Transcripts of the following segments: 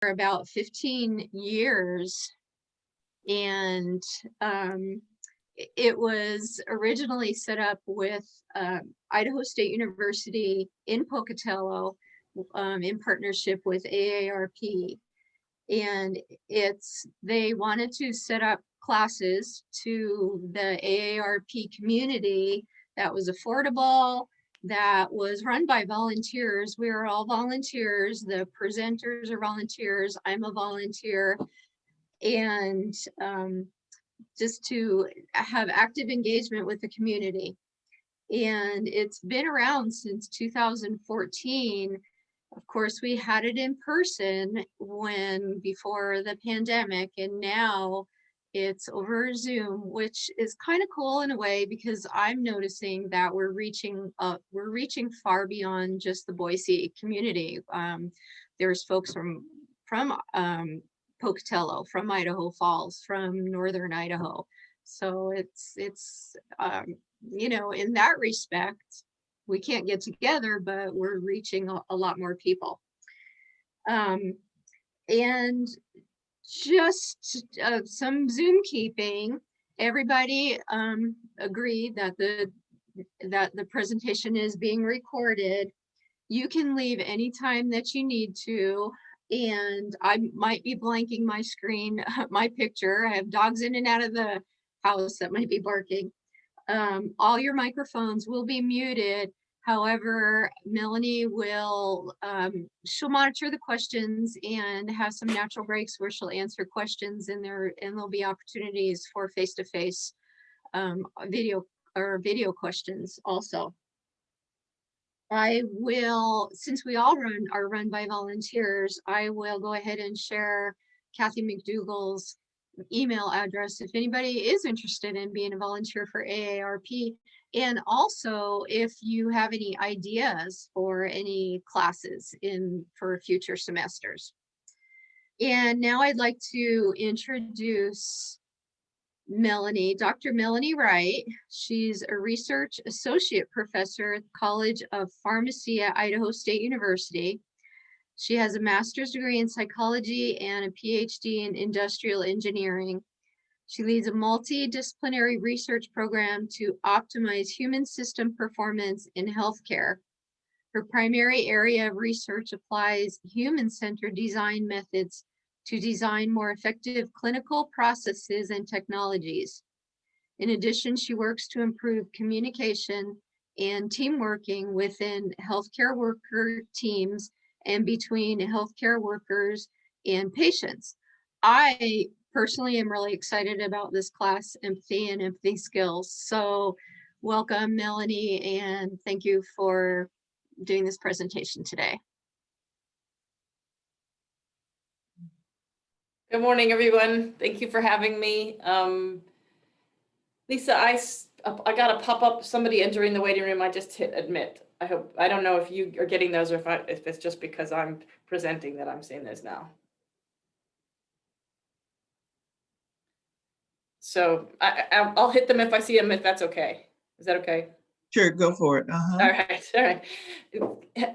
about 15 years, and it was originally set up with Idaho State University in Pocatello in partnership with AARP. And they wanted to set up classes to the AARP community that was affordable, that was run by volunteers. We are all volunteers. The presenters are volunteers. I'm a volunteer. And just to have active engagement with the community. And it's been around since 2014. Of course, we had it in person before the pandemic, and now it's over Zoom, which is kind of cool in a way, because I'm noticing that we're reaching far beyond just the Boise community. There's folks from Pocatello, from Idaho Falls, from northern Idaho. So it's in that respect, we can't get together, but we're reaching a lot more people. And just some Zoom keeping, everybody agreed that the presentation is being recorded. You can leave anytime that you need to. And I might be blanking my screen, my picture. I have dogs in and out of the house that might be barking. All your microphones will be muted. However, Melanie she'll monitor the questions and have some natural breaks where she'll answer questions, and there'll be opportunities for face-to-face video questions also. I will, since we all are run by volunteers, I will go ahead and share Kathy McDougall's email address if anybody is interested in being a volunteer for AARP. And also, if you have any ideas for any classes for future semesters. And now I'd like to introduce Melanie, Dr. Melanie Wright. She's a research associate professor at the College of Pharmacy at Idaho State University. She has a master's degree in psychology and a PhD in industrial engineering. She leads a multidisciplinary research program to optimize human system performance in healthcare. Her primary area of research applies human-centered design methods to design more effective clinical processes and technologies. In addition, she works to improve communication and team working within healthcare worker teams and between healthcare workers and patients. I personally am really excited about this class, Empathy and Empathy Skills. So welcome, Melanie, and thank you for doing this presentation today. Good morning, everyone. Thank you for having me. Lisa, I got a pop-up, somebody entering the waiting room. I just hit admit. I don't know if you are getting those, or if it's just because I'm presenting that I'm seeing those now. So I'll hit them if I see them, if that's okay. Is that okay? Sure, go for it. All right.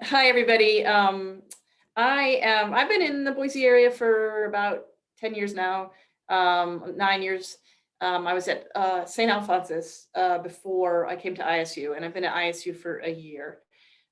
Hi, everybody. I've been in the Boise area for about 10 years now, 9 years. I was at St. Alphonsus before I came to ISU, and I've been at ISU for a year.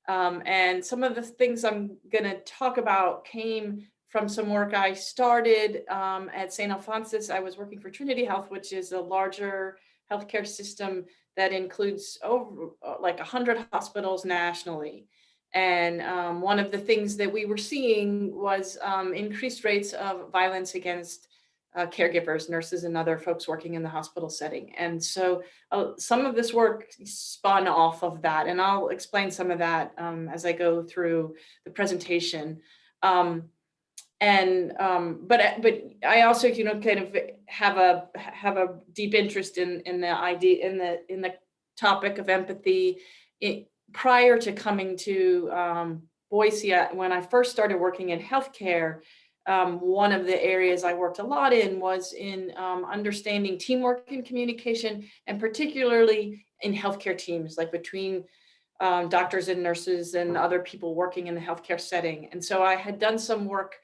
And some of the things I'm going to talk about came from some work I started at St. Alphonsus. I was working for Trinity Health, which is a larger healthcare system that includes over like 100 hospitals nationally. And one of the things that we were seeing was increased rates of violence against caregivers, nurses, and other folks working in the hospital setting. And so some of this work spun off of that, and I'll explain some of that as I go through the presentation. But I also, kind of have a deep interest in the idea, in the topic of empathy. Prior to coming to Boise, when I first started working in healthcare, one of the areas I worked a lot in was in understanding teamwork and communication, and particularly in healthcare teams, like between doctors and nurses and other people working in the healthcare setting. And so I had done some work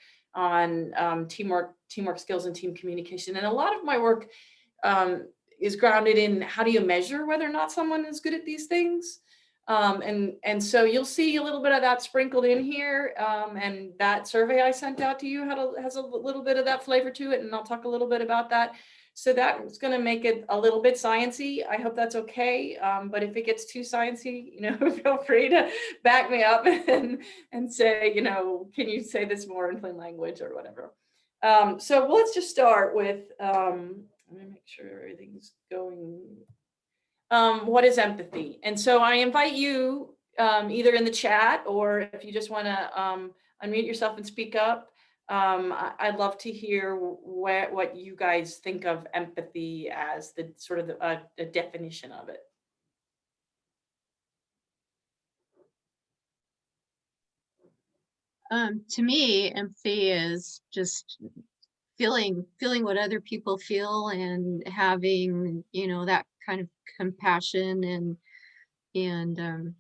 teamwork skills and team communication. And a lot of my work is grounded in how do you measure whether or not someone is good at these things. And so you'll see a little bit of that sprinkled in here. And that survey I sent out to you has a little bit of that flavor to it. And I'll talk a little bit about that. So that's going to make it a little bit sciencey. I hope that's okay. But if it gets too sciencey, feel free to back me up and say, can you say this more in plain language or whatever. So let's just start with, let me make sure everything's going. What is empathy? And so I invite you either in the chat or if you just want to unmute yourself and speak up. I'd love to hear what you guys think of empathy as the sort of the definition of it. To me, empathy is just feeling what other people feel and having, that kind of compassion and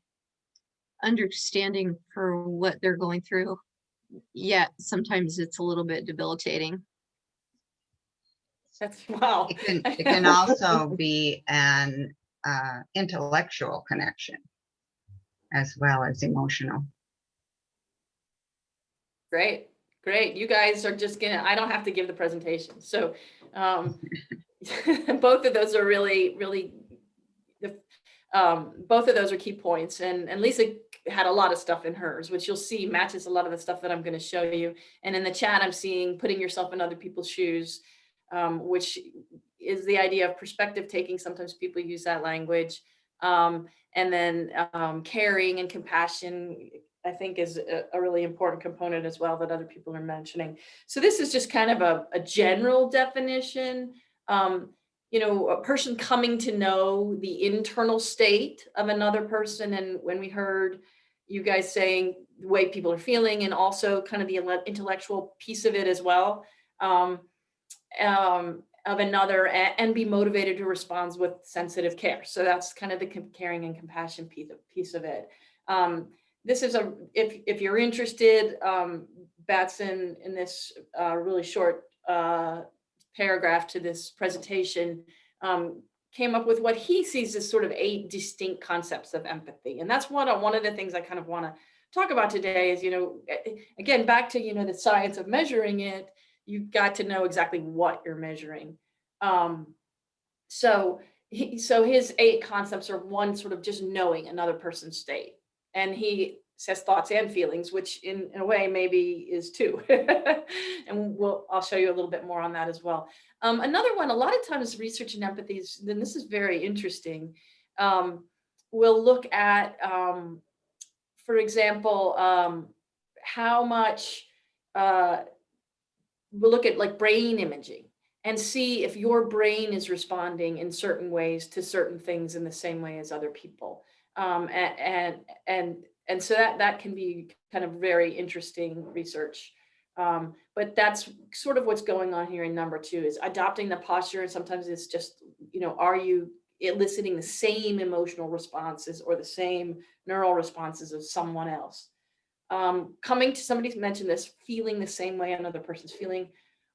understanding for what they're going through. Yet sometimes it's a little bit debilitating. That's wow. It can also be an intellectual connection as well as emotional. Great. You guys are just I don't have to give the presentation. So both of those are really, both of those are key points. And Lisa had a lot of stuff in hers, which you'll see matches a lot of the stuff that I'm going to show you. And in the chat, I'm seeing putting yourself in other people's shoes, which is the idea of perspective taking. Sometimes people use that language. And then caring and compassion, I think, is a really important component as well that other people are mentioning. So this is just kind of a general definition. A person coming to know the internal state of another person. And when we heard you guys saying the way people are feeling and also kind of the intellectual piece of it as well, of another, and be motivated to respond with sensitive care. So that's kind of the caring and compassion piece of it. This is if you're interested, Batson in this really short paragraph to this presentation came up with what he sees as sort of 8 distinct concepts of empathy. And that's one of the things I kind of want to talk about today is, again, back to, the science of measuring it, you've got to know exactly what you're measuring. So his 8 concepts are one, sort of just knowing another person's state. And he says thoughts and feelings, which in a way maybe is 2. And I'll show you a little bit more on that as well. Another one, a lot of times research in empathy, then this is very interesting. We'll look at, for example, how much, we'll look at like brain imaging and see if your brain is responding in certain ways to certain things in the same way as other people. And so that can be kind of very interesting research. But that's sort of what's going on here in number 2 is adopting the posture. And sometimes it's just, are you eliciting the same emotional responses or the same neural responses of someone else? Coming to, somebody mentioned this, feeling the same way another person's feeling.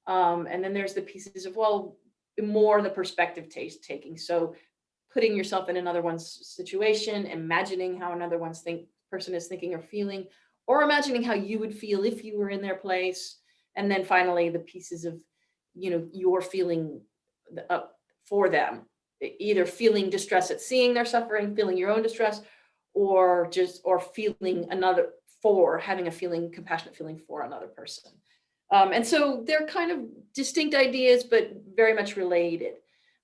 And then there's the pieces of, well, more the perspective taking. So putting yourself in another one's situation, imagining how another person is thinking or feeling, or imagining how you would feel if you were in their place. And then finally, the pieces of, your feeling for them, either feeling distress at seeing their suffering, feeling your own distress, or feeling having a compassionate feeling for another person. And so they're kind of distinct ideas, but very much related.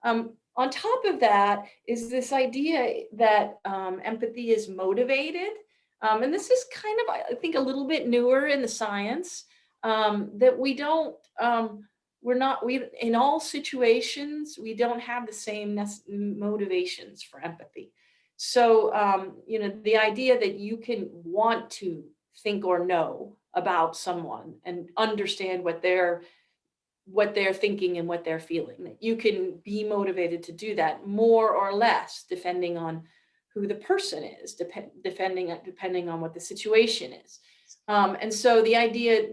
On top of that is this idea that empathy is motivated. And this is kind of, I think, a little bit newer in the science, that in all situations, we don't have the same motivations for empathy. So, the idea that you can want to think or know about someone and understand what they're thinking and what they're feeling, that you can be motivated to do that more or less, depending on who the person is, depending on what the situation is. And so the idea,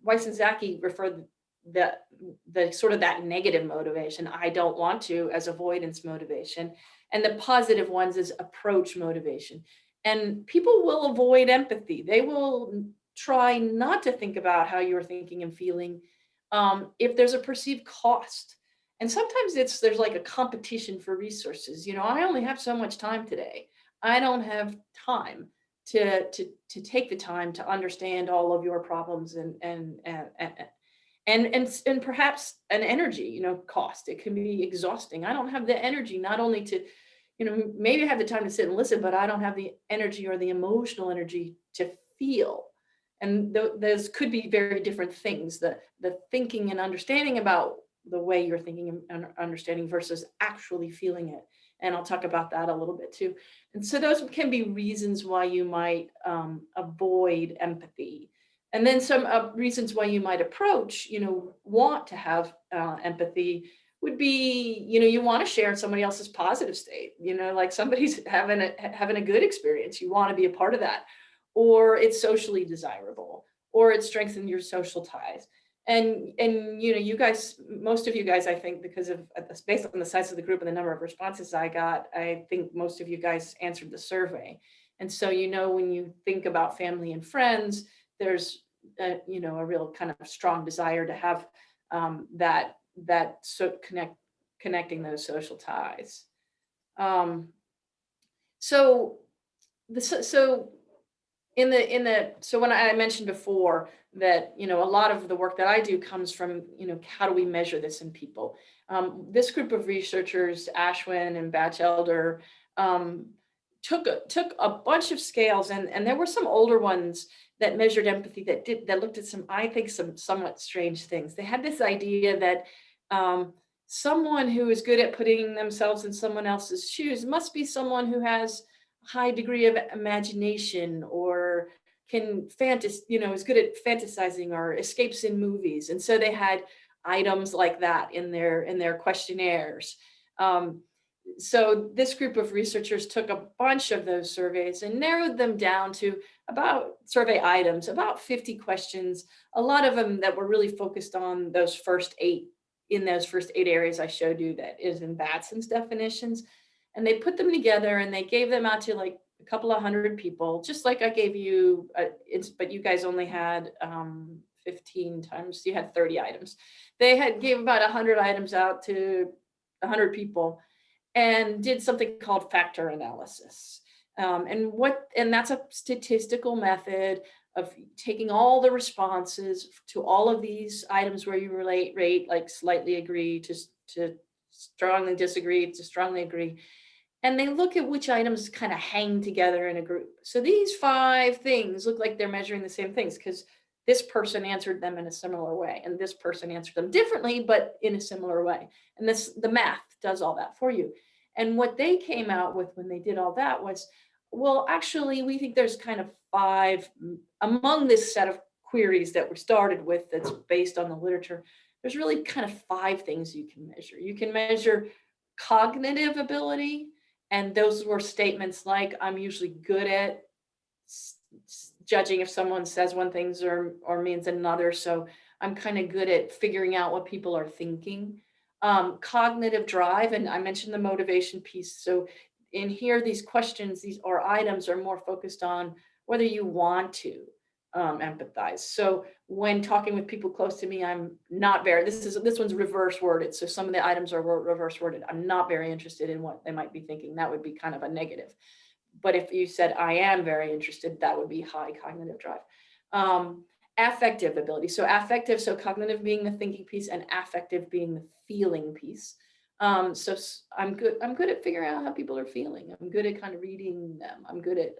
Weiss and Zaki referred the sort of that negative motivation, I don't want to, as avoidance motivation, and the positive ones is approach motivation. And people will avoid empathy. They will try not to think about how you're thinking and feeling if there's a perceived cost. And sometimes there's like a competition for resources. You know, I only have so much time today. I don't have time to take the time to understand all of your problems and perhaps an energy, you know, cost. It can be exhausting. I don't have the energy not only to, you know, maybe I have the time to sit and listen, but I don't have the energy or the emotional energy to feel. And those could be very different things. The thinking and understanding about the way you're thinking and understanding versus actually feeling it. And I'll talk about that a little bit too. And so those can be reasons why you might avoid empathy. And then some reasons why you might approach, you know, want to have empathy would be, you know, you want to share somebody else's positive state, you know, like somebody's having a good experience. You want to be a part of that, or it's socially desirable, or it strengthens your social ties. And you know, you guys, most of you guys, I think, because of based on the size of the group and the number of responses I got, I think most of you guys answered the survey. And so, you know, when you think about family and friends, there's you know, a real kind of strong desire to have that so connecting those social ties. So when I mentioned before that, you know, a lot of the work that I do comes from, you know, how do we measure this in people? This group of researchers, Ashwin and Batchelder, took a bunch of scales, and there were some older ones that measured empathy that looked at some, I think, some somewhat strange things. They had this idea that someone who is good at putting themselves in someone else's shoes must be someone who has high degree of imagination or can you know, is good at fantasizing or escapes in movies. And so they had items like that in their questionnaires. So this group of researchers took a bunch of those surveys and narrowed them down to about survey items, about 50 questions, a lot of them that were really focused on those first 8 areas I showed you that is in Batson's definitions. And they put them together and they gave them out to like a couple of hundred people, just like I gave you, but you guys only had 15 times, you had 30 items. They gave about 100 items out to 100 people and did something called factor analysis. And that's a statistical method of taking all the responses to all of these items where you rate like slightly agree to strongly disagree to strongly agree. And they look at which items kind of hang together in a group. So these 5 things look like they're measuring the same things because this person answered them in a similar way, and this person answered them differently, but in a similar way. And the math does all that for you. And what they came out with when they did all that was, well, actually, we think there's kind of 5 among this set of queries that we started with that's based on the literature. There's really kind of 5 things you can measure. You can measure cognitive ability, and those were statements like, I'm usually good at judging if someone says one thing or means another. So I'm kind of good at figuring out what people are thinking. Cognitive drive, and I mentioned the motivation piece. So in here, these questions, these or items are more focused on whether you want to empathize. So when talking with people close to me, I'm not very, this one's reverse worded. So some of the items are reverse worded. I'm not very interested in what they might be thinking. That would be kind of a negative. But if you said, I am very interested, that would be high cognitive drive. Affective ability. So affective, so cognitive being the thinking piece and affective being the feeling piece. So I'm good at figuring out how people are feeling. I'm good at kind of reading them. I'm good at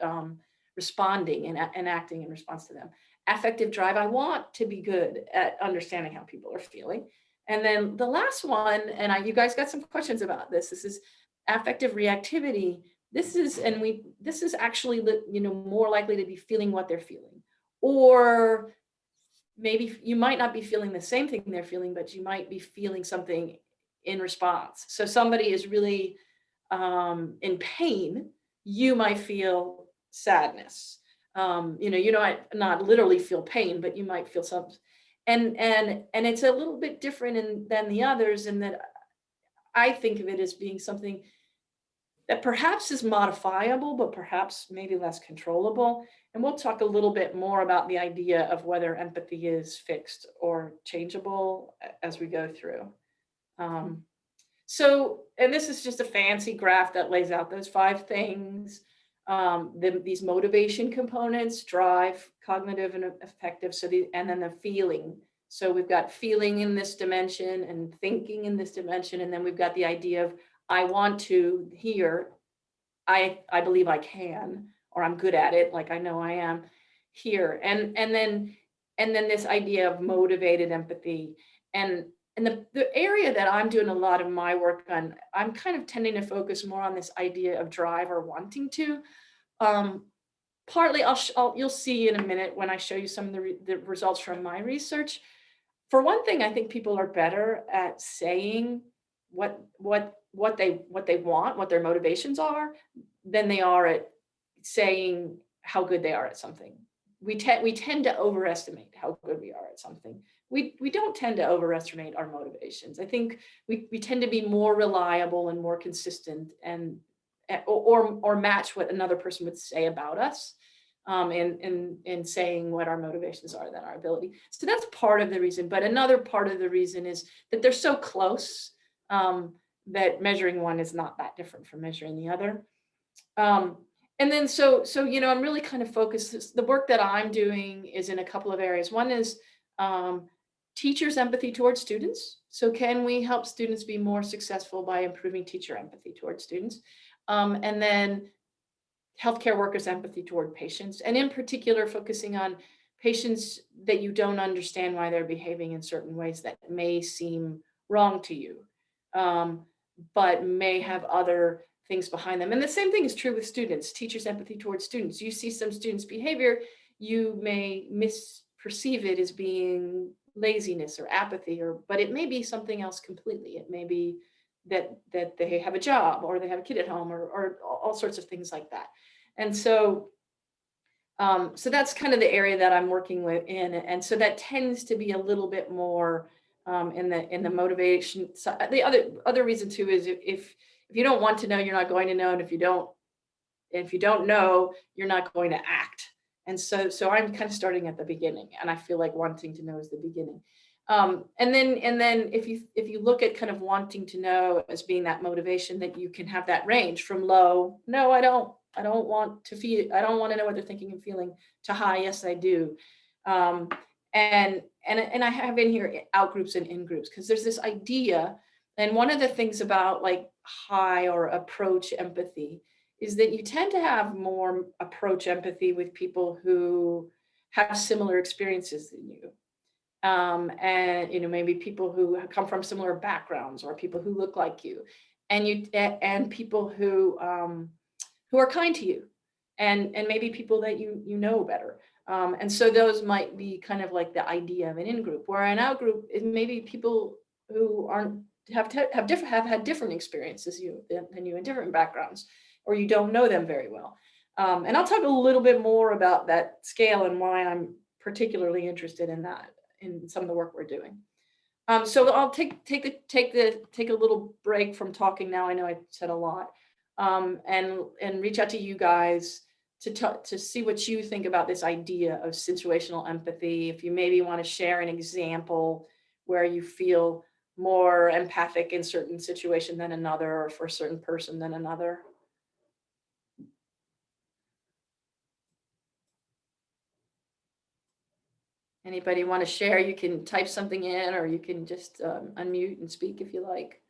responding and acting in response to them. Affective drive, I want to be good at understanding how people are feeling. And then the last one, and you guys got some questions about this. This is affective reactivity. This is actually, you know, more likely to be feeling what they're feeling, or maybe you might not be feeling the same thing they're feeling, but you might be feeling something in response. So somebody is really in pain, you might feel sadness. You might not literally feel pain, but you might feel some, and it's a little bit different than the others, in that I think of it as being something that perhaps is modifiable, but perhaps maybe less controllable. And we'll talk a little bit more about the idea of whether empathy is fixed or changeable as we go through. And this is just a fancy graph that lays out those 5 things. These motivation components: drive, cognitive, and affective. And then the feeling. So we've got feeling in this dimension and thinking in this dimension. And then we've got the idea of, I want to, here, I believe I can, or I'm good at it, like I know I am, here. And then this idea of motivated empathy. And the area that I'm doing a lot of my work on, I'm kind of tending to focus more on this idea of drive or wanting to. Partly, you'll see in a minute when I show you some of the results from my research. For one thing, I think people are better at saying what they want, what their motivations are, than they are at saying how good they are at something. We tend to overestimate how good we are at something. We don't tend to overestimate our motivations. I think we tend to be more reliable and more consistent, and or match what another person would say about us, in saying what our motivations are than our ability. So that's part of the reason. But another part of the reason is that they're so close, that measuring one is not that different from measuring the other. And then so I'm really kind of focused. The work that I'm doing is in a couple of areas. One is teachers' empathy towards students. So can we help students be more successful by improving teacher empathy towards students? And then healthcare workers' empathy toward patients, and in particular focusing on patients that you don't understand why they're behaving in certain ways that may seem wrong to you, but may have other things behind them. And the same thing is true with students, teachers' empathy towards students. You see some students' behavior, you may misperceive it as being laziness or apathy, but it may be something else completely. It may be that they have a job, or they have a kid at home, or all sorts of things like that. And so that's kind of the area that I'm working with in. And so that tends to be a little bit more in the motivation side. The other reason too is if you don't want to know, you're not going to know. And if you don't know, you're not going to act. And so I'm kind of starting at the beginning, and I feel like wanting to know is the beginning. And then if you look at kind of wanting to know as being that motivation, that you can have that range from low, no, I don't want to feel, I don't want to know what they're thinking and feeling, to high, yes, I do. And I have in here out groups and in groups, because there's this idea. And one of the things about like high or approach empathy is that you tend to have more approach empathy with people who have similar experiences than you. And maybe people who come from similar backgrounds, or people who look like you, and people who are kind to you, and maybe people that you know better. And so those might be kind of like the idea of an in-group, where an out-group is maybe people who have had different experiences than you, in different backgrounds, or you don't know them very well. And I'll talk a little bit more about that scale and why I'm particularly interested in that in some of the work we're doing. So I'll take a little break from talking now. I know I said a lot, and reach out to you guys to see what you think about this idea of situational empathy. If you maybe want to share an example where you feel more empathic in certain situation than another, or for a certain person than another. Anybody want to share? You can type something in, or you can just unmute and speak if you like.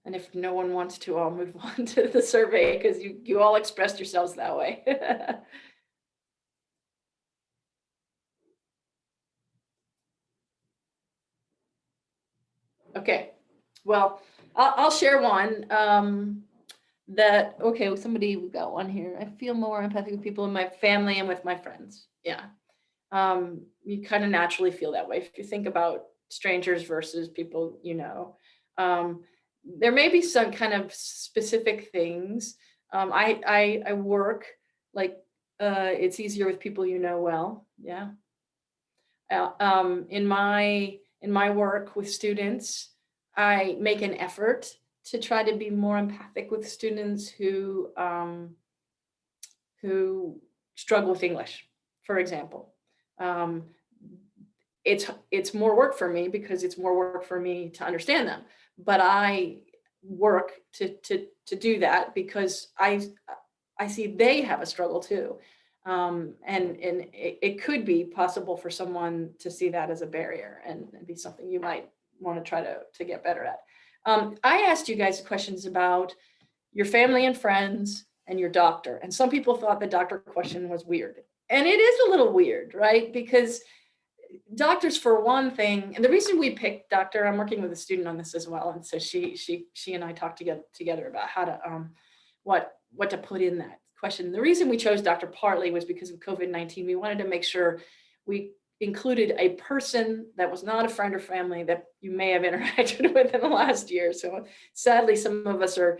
And if no one wants to, I'll move on to the survey, because you all expressed yourselves that way. Okay, well, I'll share one. We've got one here. I feel more empathic with people in my family and with my friends. Yeah. You kind of naturally feel that way. If you think about strangers versus people you know. There may be some kind of specific things. I work like it's easier with people you know well. Yeah. In my work with students, I make an effort to try to be more empathic with students who struggle with English, for example. Um, it's more work for me because it's more work for me to understand them, but I work to do that because I see they have a struggle too. And it could be possible for someone to see that as a barrier and be something you might want to try to get better at. I asked you guys questions about your family and friends and your doctor. And some people thought the doctor question was weird. And it is a little weird, right? Because doctors, for one thing, and the reason we picked doctor, I'm working with a student on this as well. And so she and I talked together about how to, what to put in that question. The reason we chose doctor partly was because of COVID-19. We wanted to make sure we included a person that was not a friend or family that you may have interacted with in the last year. So sadly, some of us are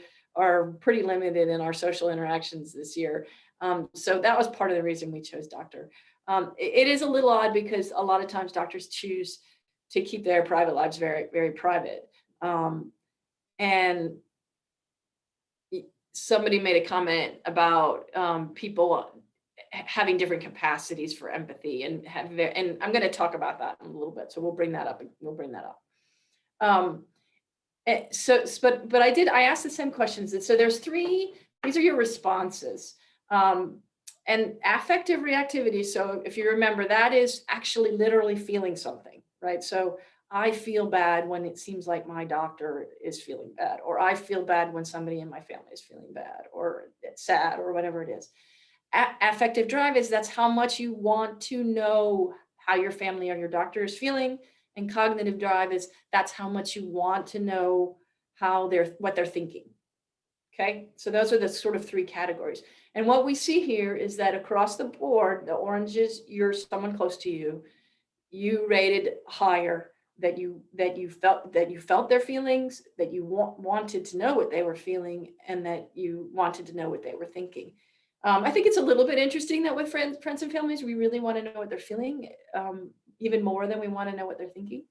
pretty limited in our social interactions this year. So that was part of the reason we chose doctor. It is a little odd because a lot of times doctors choose to keep their private lives very, very private. And somebody made a comment about people having different capacities for empathy and I'm going to talk about that in a little bit. So we'll bring that up. But I asked the same questions. And so there's three, these are your responses. And affective reactivity. So if you remember, that is actually literally feeling something, right? So I feel bad when it seems like my doctor is feeling bad, or I feel bad when somebody in my family is feeling bad or sad or whatever it is. Affective drive is that's how much you want to know how your family or your doctor is feeling. And cognitive drive is that's how much you want to know what they're thinking. Okay, so those are the sort of three categories. And what we see here is that across the board, the oranges, you're someone close to you, you rated higher, that you felt their feelings, that you wanted to know what they were feeling, and that you wanted to know what they were thinking. I think it's a little bit interesting that with friends and families, we really want to know what they're feeling, even more than we want to know what they're thinking.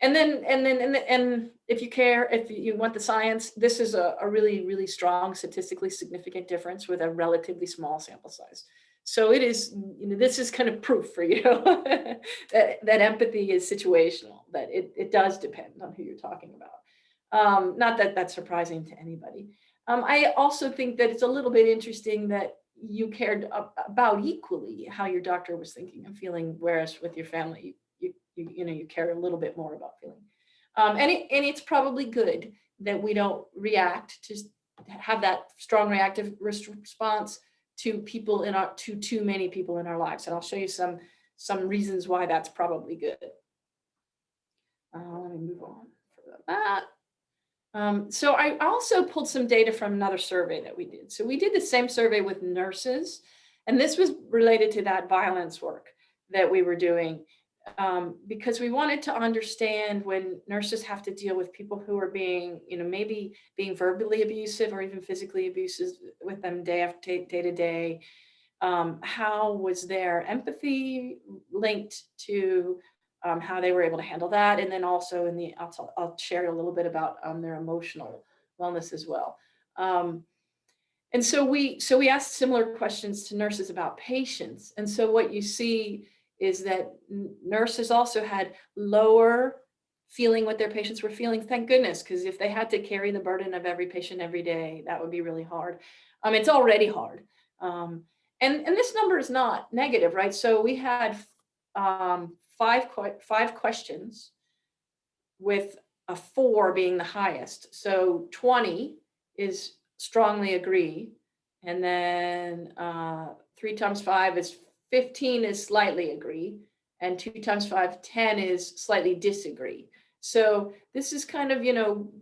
And if you care, if you want the science, this is a really, really strong, statistically significant difference with a relatively small sample size. So it is, this is kind of proof for you that empathy is situational, that it does depend on who you're talking about. Not that that's surprising to anybody. I also think that it's a little bit interesting that you cared about equally how your doctor was thinking and feeling, whereas with your family, you care a little bit more about feeling. And it's probably good that we don't react to have that strong reactive response to people to too many people in our lives. And I'll show you some reasons why that's probably good. Let me move on for that. So I also pulled some data from another survey that we did. So we did the same survey with nurses, and this was related to that violence work that we were doing. Because we wanted to understand when nurses have to deal with people who are being, maybe being verbally abusive or even physically abusive with them day to day, how was their empathy linked to how they were able to handle that, and then also I'll share a little bit about their emotional wellness as well. And so we asked similar questions to nurses about patients, and so what you see is that nurses also had lower feeling what their patients were feeling. Thank goodness, because if they had to carry the burden of every patient every day, that would be really hard. It's already hard. And this number is not negative, right? So we had five questions with a 4 being the highest. So 20 is strongly agree. And then 3 times 5 is 15 is slightly agree, and 2 times 5, 10 is slightly disagree. So this is kind of,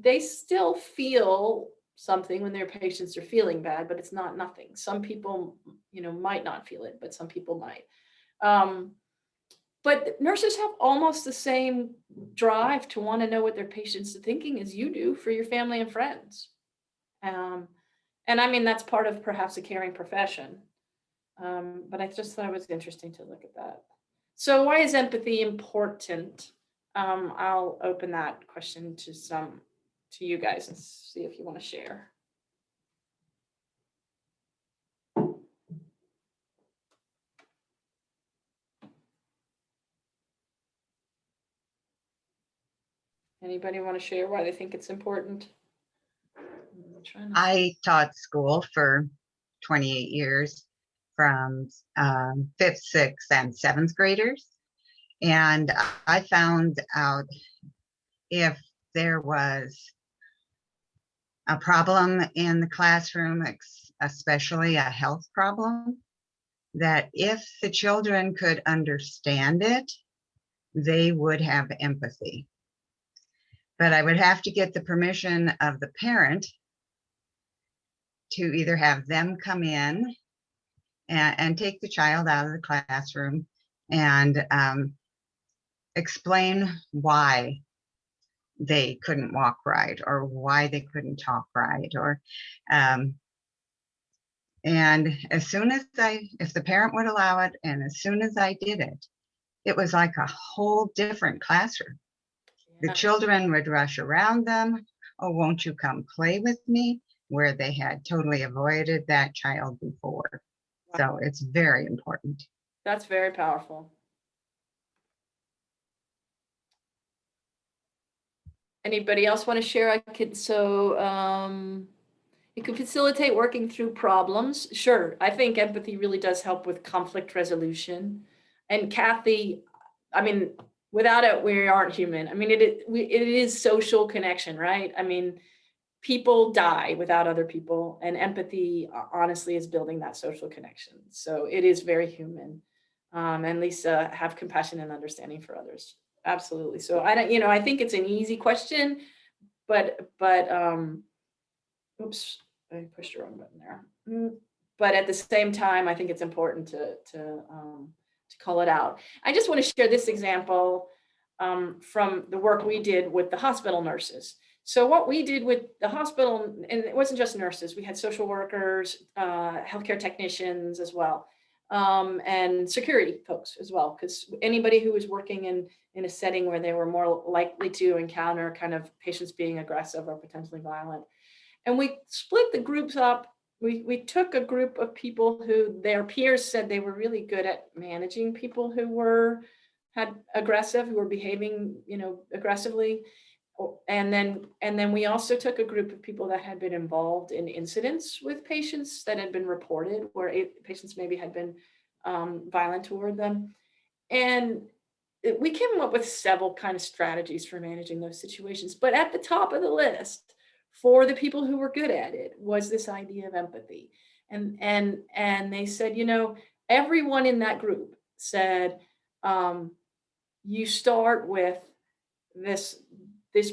they still feel something when their patients are feeling bad, but it's not nothing. Some people, might not feel it, but some people might. But nurses have almost the same drive to want to know what their patients are thinking as you do for your family and friends. And I mean, that's part of perhaps a caring profession. But I just thought it was interesting to look at that. So why is empathy important? I'll open that question to you guys and see if you want to share. Anybody want to share why they think it's important? I taught school for 28 years from 5th, 6th, and 7th graders. And I found out if there was a problem in the classroom, especially a health problem, that if the children could understand it, they would have empathy. But I would have to get the permission of the parent to either have them come in and take the child out of the classroom and explain why they couldn't walk right or why they couldn't talk right, or and as soon as if the parent would allow it, and as soon as I did it, it was like a whole different classroom. The children would rush around them. Oh, won't you come play with me? Where they had totally avoided that child before. Wow. So it's very important. That's very powerful. Anybody else want to share? I could, it could facilitate working through problems. Sure, I think empathy really does help with conflict resolution. And Kathy, I mean, without it, we aren't human. I mean, it is social connection, right? I mean, people die without other people, and empathy, honestly, is building that social connection. So it is very human. And Lisa, have compassion and understanding for others. Absolutely. So I think it's an easy question, but oops, I pushed the wrong button there. But at the same time, I think it's important to call it out. I just want to share this example from the work we did with the hospital nurses. So what we did with the hospital, and it wasn't just nurses, we had social workers, healthcare technicians as well, and security folks as well, because anybody who was working in a setting where they were more likely to encounter kind of patients being aggressive or potentially violent. And we split the groups up. We took a group of people who their peers said they were really good at managing people who were behaving, aggressively. And then we also took a group of people that had been involved in incidents with patients that had been reported where patients maybe had been violent toward them. And we came up with several kind of strategies for managing those situations. But at the top of the list for the people who were good at it was this idea of empathy. And they said, everyone in that group said, you start with this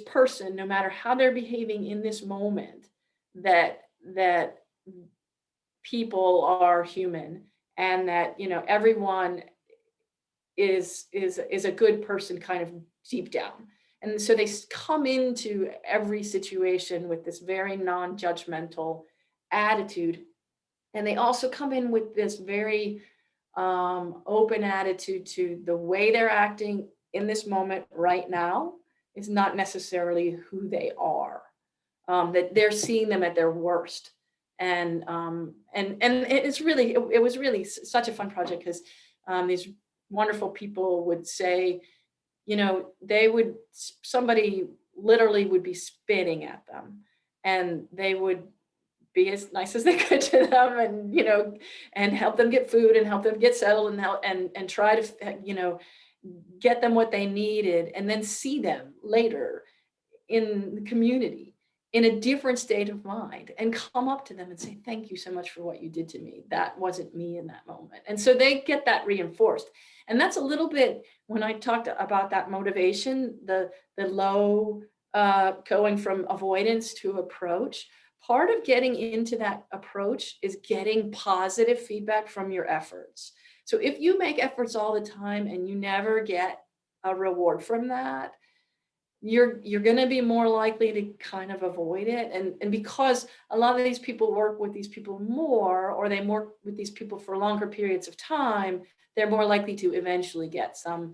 person, no matter how they're behaving in this moment, that people are human, and that everyone is a good person kind of deep down. And so they come into every situation with this very non-judgmental attitude. And they also come in with this very open attitude to the way they're acting in this moment right now is not necessarily who they are, that they're seeing them at their worst. And it was really such a fun project, because these wonderful people would say, somebody literally would be spitting at them, and they would be as nice as they could to them, and help them get food and help them get settled and try to, get them what they needed, and then see them later in the community in a different state of mind, and come up to them and say, thank you so much for what you did to me. That wasn't me in that moment. And so they get that reinforced. And that's a little bit, when I talked about that motivation, the low going from avoidance to approach, part of getting into that approach is getting positive feedback from your efforts. So if you make efforts all the time and you never get a reward from that, you're going to be more likely to kind of avoid it. And because a lot of these people work with these people more, or they work with these people for longer periods of time, they're more likely to eventually get some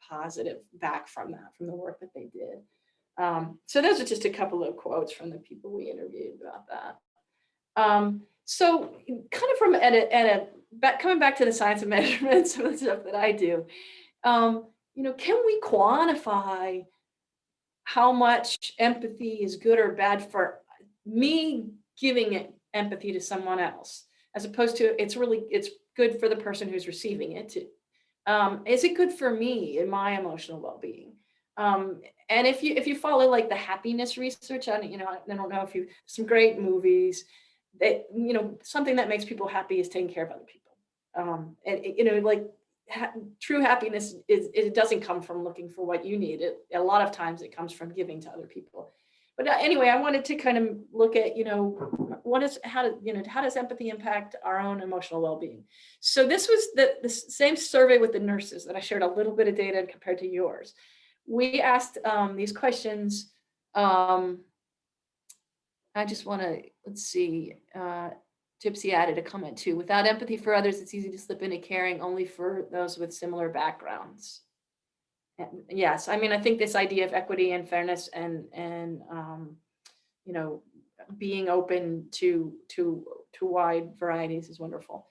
positive back from that, from the work that they did. So those are just a couple of quotes from the people we interviewed about that. So kind of from coming back to the science of measurement, some of the stuff that I do, can we quantify how much empathy is good or bad for me giving empathy to someone else, as opposed to it's good for the person who's receiving it too. Is it good for me in my emotional well-being? And if you follow like the happiness research, I don't know if some great movies that, something that makes people happy is taking care of other people. True happiness it doesn't come from looking for what you need. A lot of times it comes from giving to other people. But anyway, I wanted to kind of look at, how does empathy impact our own emotional well-being? So this was the same survey with the nurses that I shared a little bit of data compared to yours. We asked these questions. I just want to, let's see, Gypsy added a comment too. Without empathy for others, it's easy to slip into caring only for those with similar backgrounds. And yes, I mean, I think this idea of equity and fairness and being open to wide varieties is wonderful.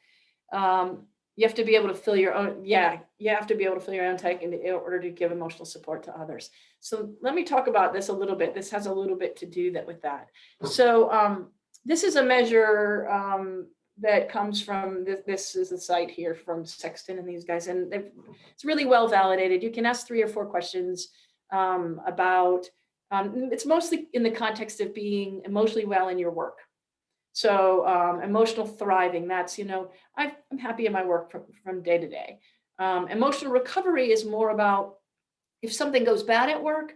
You have to be able to fill your own, you have to be able to fill your own tank in order to give emotional support to others. So let me talk about this a little bit. This has a little bit to do with that. So this is a measure that comes from, this is a site here from Sexton and these guys, and it's really well validated. You can ask 3 or 4 questions about, it's mostly in the context of being emotionally well in your work. So emotional thriving, that's, I'm happy in my work from day to day. Emotional recovery is more about if something goes bad at work,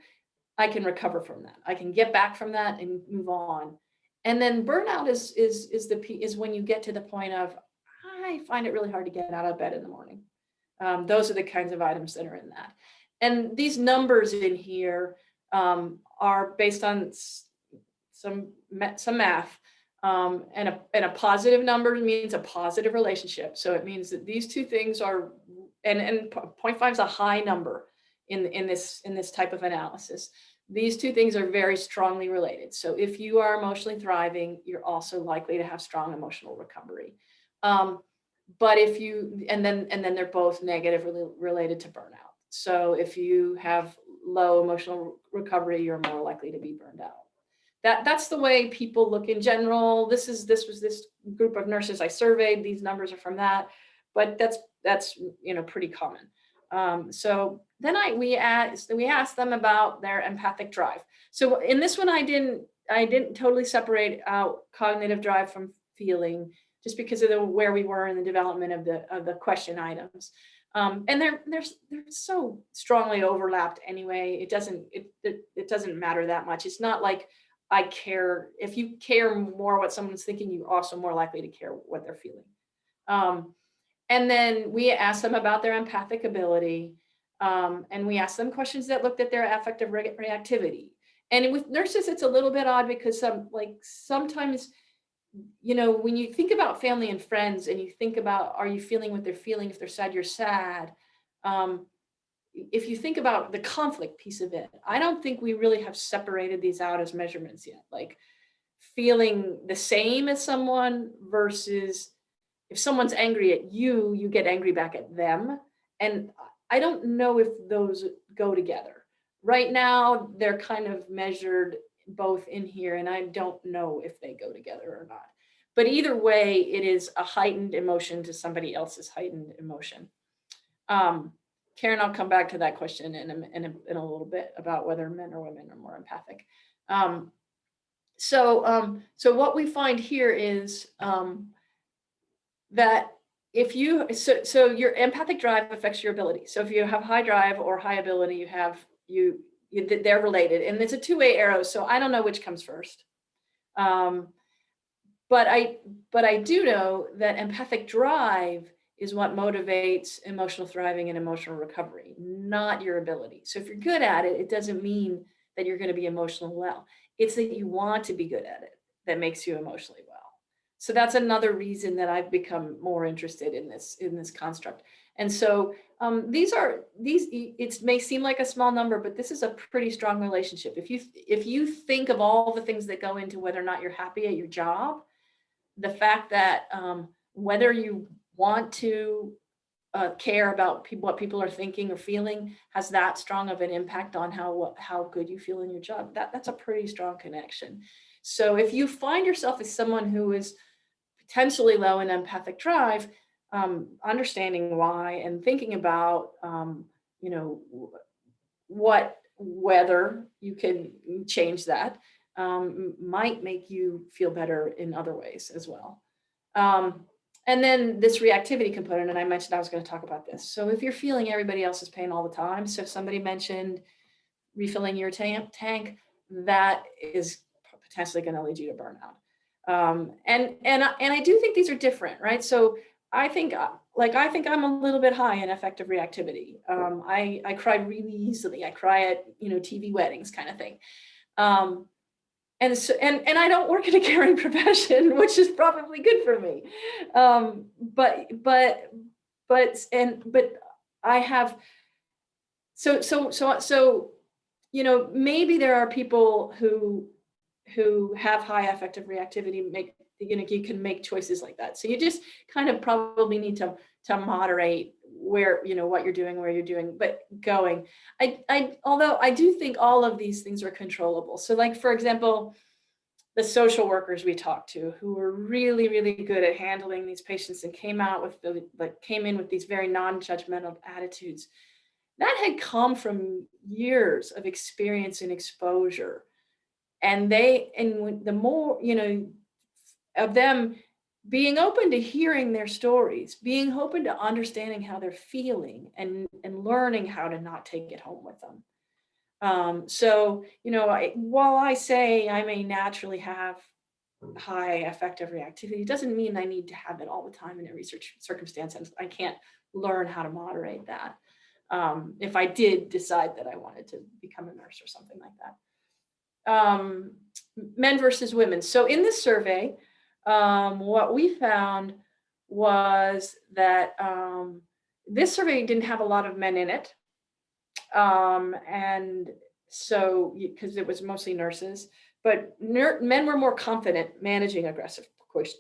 I can recover from that. I can get back from that and move on. And then burnout is when you get to the point of, I find it really hard to get out of bed in the morning. Those are the kinds of items that are in that. And these numbers in here are based on some math. And a positive number means a positive relationship. So it means that these two things are, and 0.5 is a high number in this type of analysis. These two things are very strongly related. So if you are emotionally thriving, you're also likely to have strong emotional recovery. But if you, and then they're both negatively related to burnout. So if you have low emotional recovery, you're more likely to be burned out. That's the way people look in general. This was this group of nurses I surveyed. These numbers are from that, but that's pretty common. So then we asked them about their empathic drive. So in this one, I didn't totally separate out cognitive drive from feeling, just because of where we were in the development of the question items. And they're so strongly overlapped anyway. It doesn't matter that much. It's not like I care. If you care more what someone's thinking, you're also more likely to care what they're feeling. And then we asked them about their empathic ability. And we asked them questions that looked at their affective reactivity. And with nurses, it's a little bit odd because sometimes, when you think about family and friends and you think about, are you feeling what they're feeling? If they're sad, you're sad. If you think about the conflict piece of it, I don't think we really have separated these out as measurements yet. Like feeling the same as someone versus if someone's angry at you, you get angry back at them. And I don't know if those go together. Right now, they're kind of measured both in here, and I don't know if they go together or not. But either way, it is a heightened emotion to somebody else's heightened emotion. Karen, I'll come back to that question in a little bit about whether men or women are more empathic. So what we find here is that if you, so your empathic drive affects your ability. So if you have high drive or high ability, they're related, and it's a two-way arrow. So I don't know which comes first. But I do know that empathic drive is what motivates emotional thriving and emotional recovery, not your ability. So if you're good at it, it doesn't mean that you're going to be emotionally well. It's that you want to be good at it that makes you emotionally well. So that's another reason that I've become more interested in this construct. And so it may seem like a small number, but this is a pretty strong relationship. If you think of all the things that go into whether or not you're happy at your job, the fact that whether you want to care about what people are thinking or feeling has that strong of an impact on how good you feel in your job, that's a pretty strong connection. So if you find yourself as someone who is potentially low in empathic drive, understanding why and thinking about, whether you can change that might make you feel better in other ways as well. And then this reactivity component, and I mentioned I was going to talk about this. So if you're feeling everybody else's pain all the time, so if somebody mentioned refilling your tank, that is potentially going to lead you to burnout. And I do think these are different, right? So I think I'm a little bit high in affective reactivity. I cry really easily. I cry at TV weddings, kind of thing. And so and I don't work in a caring profession, which is probably good for me. But I have so maybe there are people who have high affective reactivity, you can make choices like that. So you just kind of probably need to moderate where, what you're doing, where you're doing, but going. Although I do think all of these things are controllable. So like, for example, the social workers we talked to who were really, really good at handling these patients and came in with these very non-judgmental attitudes, that had come from years of experience and exposure. And the more, of them being open to hearing their stories, being open to understanding how they're feeling and learning how to not take it home with them. So, while I say I may naturally have high affective reactivity, it doesn't mean I need to have it all the time in every circumstance. And I can't learn how to moderate that. If I did decide that I wanted to become a nurse or something like that. Men versus women. So in this survey, what we found was that this survey didn't have a lot of men in it. And so, because it was mostly nurses, but men were more confident managing aggressive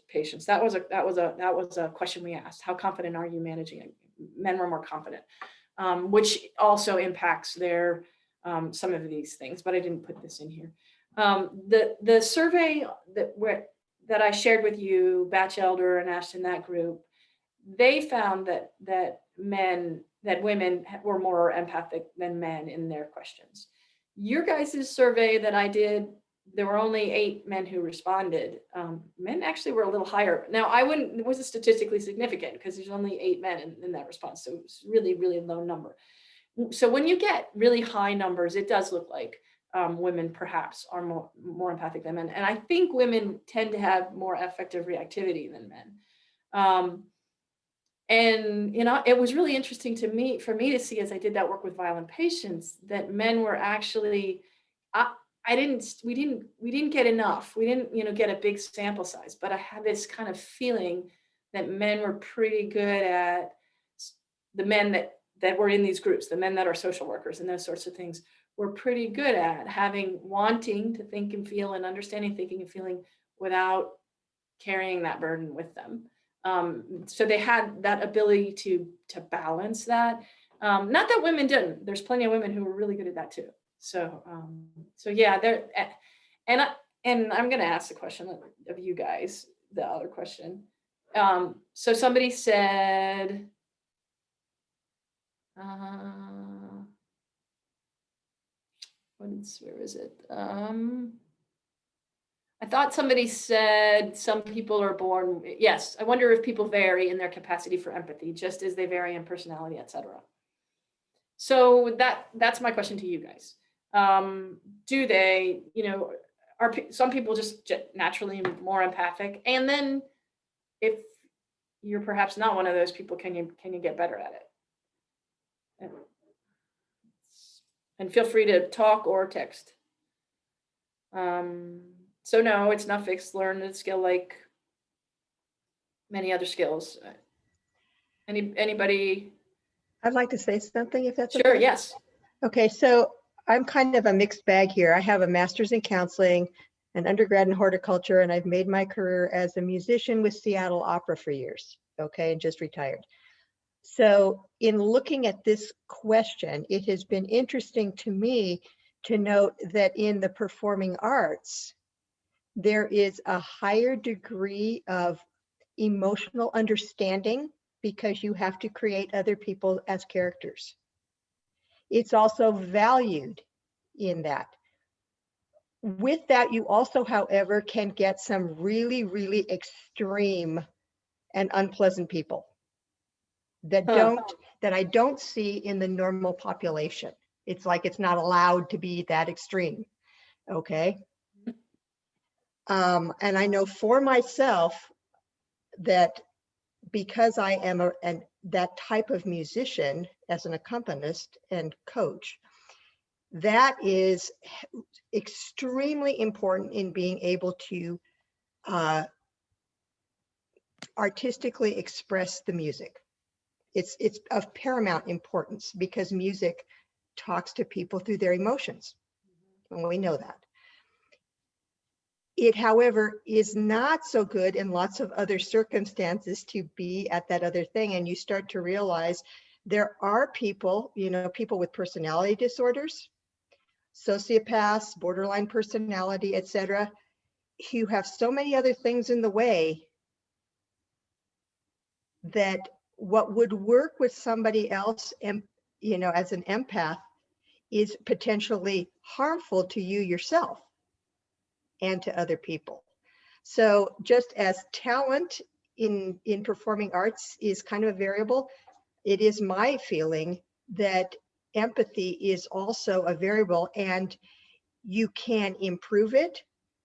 patients. That was a question we asked. How confident are you managing it? Men were more confident, which also impacts their some of these things, but I didn't put this in here. The survey that I shared with you, Batchelder and Ashton, that group, they found that women were more empathic than men in their questions. Your guys' survey that I did, there were only 8 men who responded. Men actually were a little higher. Now, it wasn't statistically significant because there's only 8 men in that response. So it was really, really low number. So when you get really high numbers, it does look like women perhaps are more empathic than men. And I think women tend to have more affective reactivity than men. And it was really interesting for me to see as I did that work with violent patients that men were actually, we didn't get enough. We didn't get a big sample size, but I had this kind of feeling that men were pretty good at the men that were in these groups, the men that are social workers and those sorts of things, were pretty good at wanting to think and feel and understanding thinking and feeling without carrying that burden with them. So they had that ability to balance that. Not that women didn't. There's plenty of women who were really good at that too. So yeah, and I'm going to ask the question of you guys, the other question. So somebody said, where is it? I thought somebody said some people are born. Yes, I wonder if people vary in their capacity for empathy, just as they vary in personality, etc. So that's my question to you guys. Do they, are some people just naturally more empathic? And then if you're perhaps not one of those people, can you get better at it? And feel free to talk or text. So no, it's not fixed. Learn the skill like many other skills. Anybody? I'd like to say something if that's Sure, okay. yes. Okay, so I'm kind of a mixed bag here. I have a master's in counseling, an undergrad in horticulture, and I've made my career as a musician with Seattle Opera for years, okay, and just retired. So in looking at this question, it has been interesting to me to note that in the performing arts, there is a higher degree of emotional understanding because you have to create other people as characters. It's also valued in that. With that, you also, however, can get some really, really extreme and unpleasant people that that I don't see in the normal population. It's like it's not allowed to be that extreme. Okay. And I know for myself that because I am that type of musician as an accompanist and coach, that is extremely important in being able to artistically express the music. It's of paramount importance because music talks to people through their emotions, and we know that. It, however, is not so good in lots of other circumstances to be at that other thing, and you start to realize there are people, people with personality disorders, sociopaths, borderline personality, etc., who have so many other things in the way that what would work with somebody else, and as an empath, is potentially harmful to you yourself and to other people. So just as talent in performing arts is kind of a variable, it is my feeling that empathy is also a variable, and you can improve it,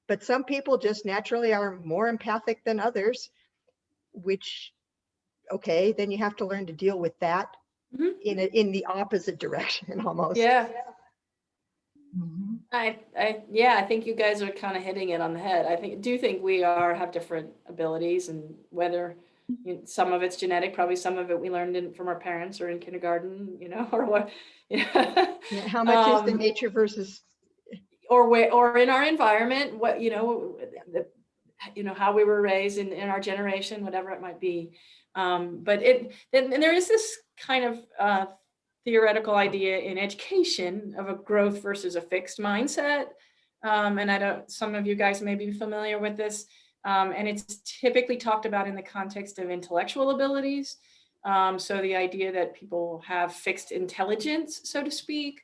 but some people just naturally are more empathic than others, which, okay, then you have to learn to deal with that in the opposite direction almost. Yeah. Mhm. I think you guys are kind of hitting it on the head. Do think we have different abilities, and whether some of it's genetic, probably some of it we learned from our parents or in kindergarten, or what. Yeah, how much is the nature versus or in our environment, what how we were raised in our generation, whatever it might be. But there is this kind of theoretical idea in education of a growth versus a fixed mindset. And some of you guys may be familiar with this. And it's typically talked about in the context of intellectual abilities. So the idea that people have fixed intelligence, so to speak,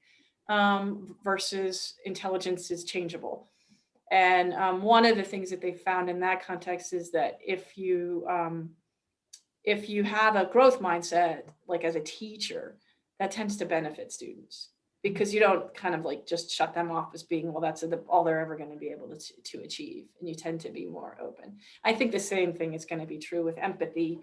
versus intelligence is changeable. And one of the things that they found in that context is that if you have a growth mindset, like as a teacher, that tends to benefit students, because you don't kind of like just shut them off as being, well, that's all they're ever going to be able to achieve. And you tend to be more open. I think the same thing is going to be true with empathy,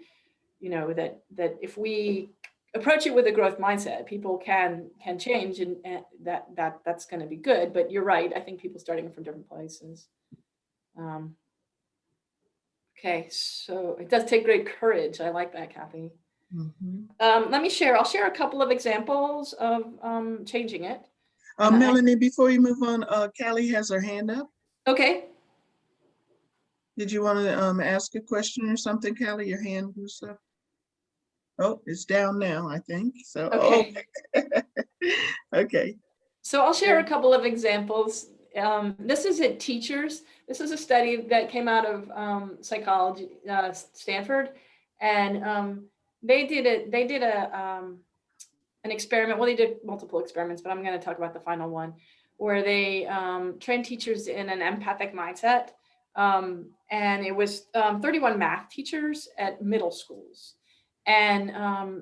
that if we approach it with a growth mindset, people can change, and that's going to be good. But you're right. I think people starting from different places. Okay, so it does take great courage. I like that, Kathy. Mhm. I'll share a couple of examples of changing it. Melanie, before you move on, Callie has her hand up. Okay. Did you want to ask a question or something, Callie? Your hand was up. Oh, it's down now, I think. So, Okay. Okay. So I'll share a couple of examples. This is at teachers. This is a study that came out of psychology, Stanford, and they did an experiment. Well, they did multiple experiments, but I'm going to talk about the final one, where they trained teachers in an empathic mindset, and it was 31 math teachers at middle schools. And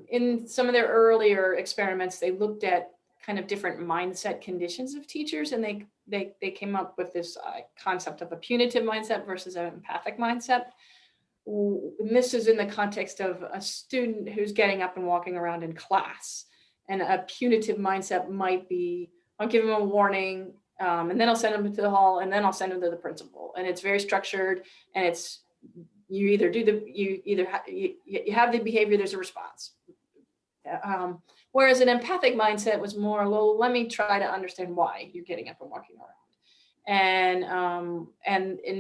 in some of their earlier experiments, they looked at kind of different mindset conditions of teachers, and they came up with this concept of a punitive mindset versus an empathic mindset. and this is in the context of a student who's getting up and walking around in class. And a punitive mindset might be, I'll give him a warning, and then I'll send him to the hall, and then I'll send him to the principal. And it's very structured, and it's, you either do the, you have the behavior, there's a response. Whereas an empathic mindset was more, well, let me try to understand why you're getting up and walking around. And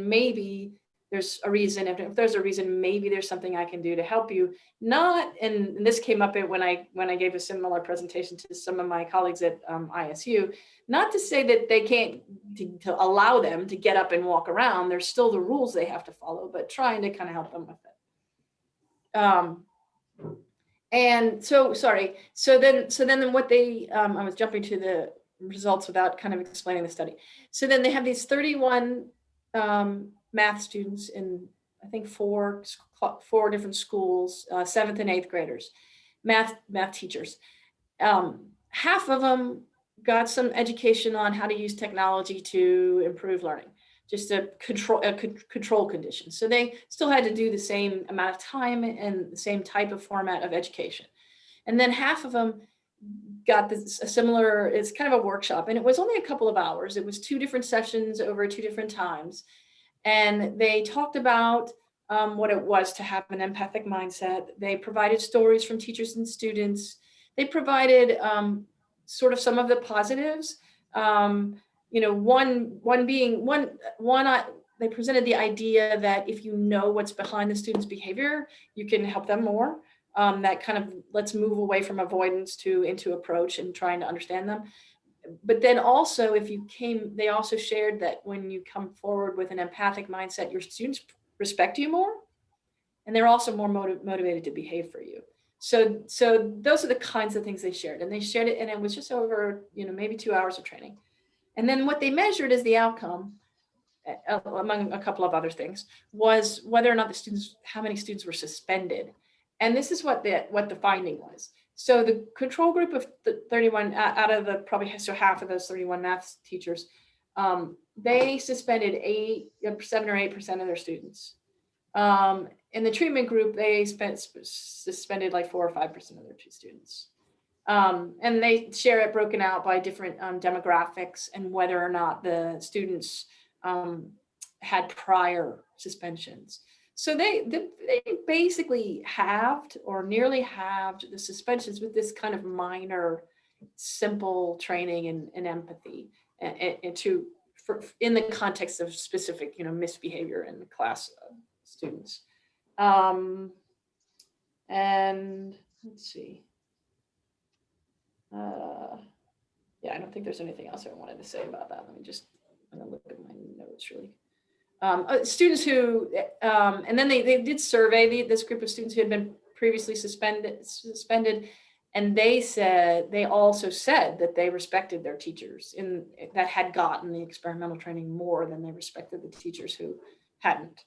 maybe there's a reason. If there's a reason, maybe there's something I can do to help you. Not, and this came up when I gave a similar presentation to some of my colleagues at ISU, not to say that they can't, to allow them to get up and walk around. There's still the rules they have to follow, but trying to kind of help them with it. And so, sorry. So then what they, I was jumping to the results without kind of explaining the study. So then they have these 31 math students in, I think, four different schools, 7th and 8th graders, math teachers. Half of them got some education on how to use technology to improve learning, just a control condition. So they still had to do the same amount of time and the same type of format of education. And then half of them got this a similar, it's kind of a workshop, and it was only a couple of hours. It was 2 different sessions over 2 different times. And they talked about what it was to have an empathic mindset. They provided stories from teachers and students. They provided sort of some of the positives. You know, they presented the idea that if you know what's behind the student's behavior, you can help them more. That kind of, let's move away from avoidance into approach and trying to understand them. But then also, they also shared that when you come forward with an empathic mindset, your students respect you more, and they're also more motivated to behave for you. So those are the kinds of things they shared, and they shared it, and it was just over, you know, maybe 2 hours of training. And then what they measured as the outcome, among a couple of other things, was whether or not how many students were suspended. And this is what the finding was. So the control group of 31 out of the so half of those 31 math teachers, they suspended 7 or 8% of their students. In the treatment group, they suspended like 4 or 5% of their students. And they share it broken out by different demographics and whether or not the students had prior suspensions. So they basically halved or nearly halved the suspensions with this kind of minor, simple training and empathy, and in the context of specific, you know, misbehavior in class students. And let's see. Yeah, I don't think there's anything else I wanted to say about that. Let me just look at my notes really. Students who, and then they did survey this group of students who had been previously suspended, and they also said that they respected their teachers that had gotten the experimental training more than they respected the teachers who hadn't.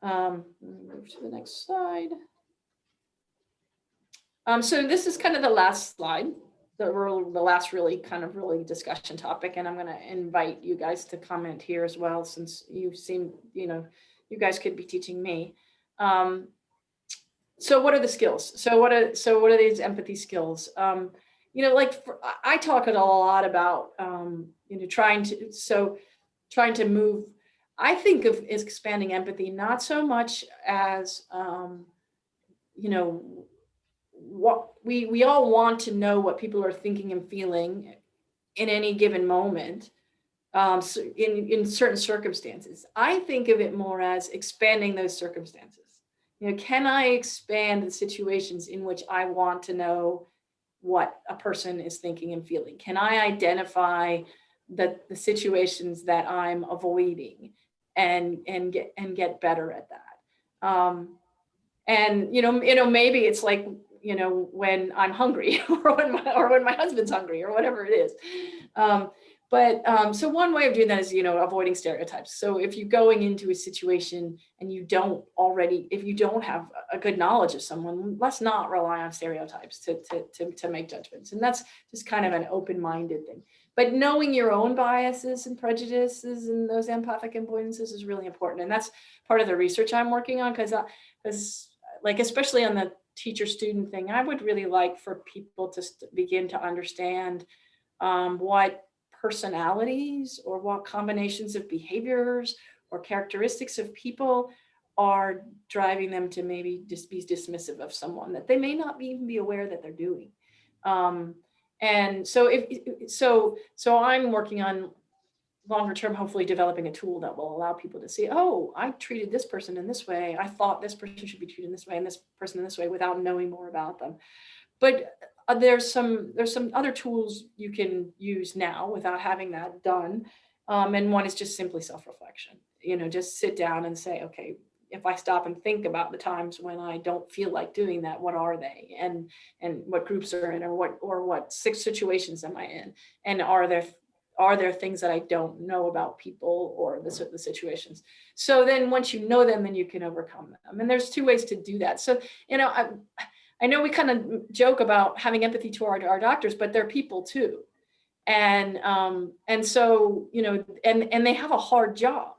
Let me move to the next slide. So this is kind of the last slide, the last really discussion topic, and I'm going to invite you guys to comment here as well, since you seem, you know, you guys could be teaching me. So what are the skills? So what are these empathy skills? You know, like I talk a lot about you know, trying to move. I think of expanding empathy not so much as you know, what we all want to know what people are thinking and feeling in any given moment, so in certain circumstances. I think of it more as expanding those circumstances. You know, can I expand the situations in which I want to know what a person is thinking and feeling? Can I identify the situations that I'm avoiding and get better at that? And you know, maybe it's like, you know, when I'm hungry or when my husband's hungry or whatever it is. So one way of doing that is, you know, avoiding stereotypes. So if you're going into a situation and if you don't have a good knowledge of someone, let's not rely on stereotypes to make judgments. And that's just kind of an open-minded thing. but knowing your own biases and prejudices and those empathic avoidances is really important. And that's part of the research I'm working on, because like, especially on the teacher-student thing, I would really like for people to begin to understand what personalities or what combinations of behaviors or characteristics of people are driving them to maybe just be dismissive of someone that they may not even be aware that they're doing. And so I'm working on longer term, hopefully developing a tool that will allow people to see, oh, I treated this person in this way. I thought this person should be treated in this way and this person in this way, without knowing more about them. But there's some other tools you can use now without having that done. And one is just simply self-reflection. Just sit down and say, okay, if I stop and think about the times when I don't feel like doing that, what are they, and what groups are in, or what situations am I in, and are there things that I don't know about people or the situations? So then once you know them, then you can overcome them. And there's two ways to do that. So I know we kind of joke about having empathy to our doctors, but they're people too. And so, and they have a hard job,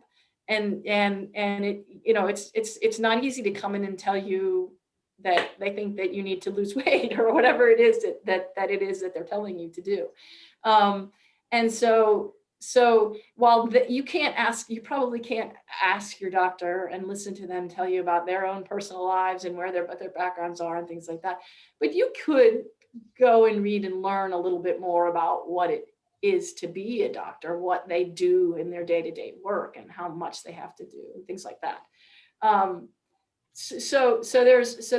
and it, it's not easy to come in and tell you that they think that you need to lose weight or whatever it is that it is that they're telling you to do. And so while you probably can't ask your doctor and listen to them tell you about their own personal lives and what their backgrounds are and things like that, but you could go and read and learn a little bit more about what it is to be a doctor, what they do in their day-to-day work and how much they have to do and things like that. So